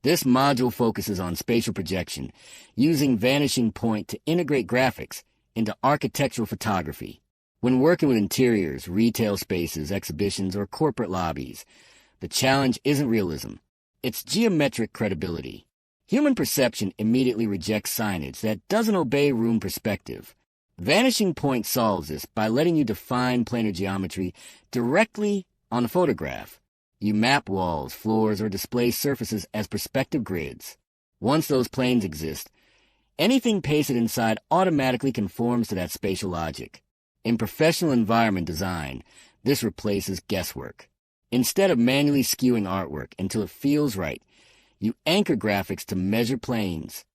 This module focuses on spatial projection, using vanishing point to integrate graphics into architectural photography. When working with interiors, retail spaces, exhibitions, or corporate lobbies, the challenge isn't realism, it's geometric credibility. Human perception immediately rejects signage that doesn't obey room perspective. Vanishing point solves this by letting you define planar geometry directly on the photograph. You map walls, floors, or display surfaces as perspective grids. Once those planes exist, anything pasted inside automatically conforms to that spatial logic. In professional environment design, this replaces guesswork. Instead of manually skewing artwork until it feels right, you anchor graphics to measure planes,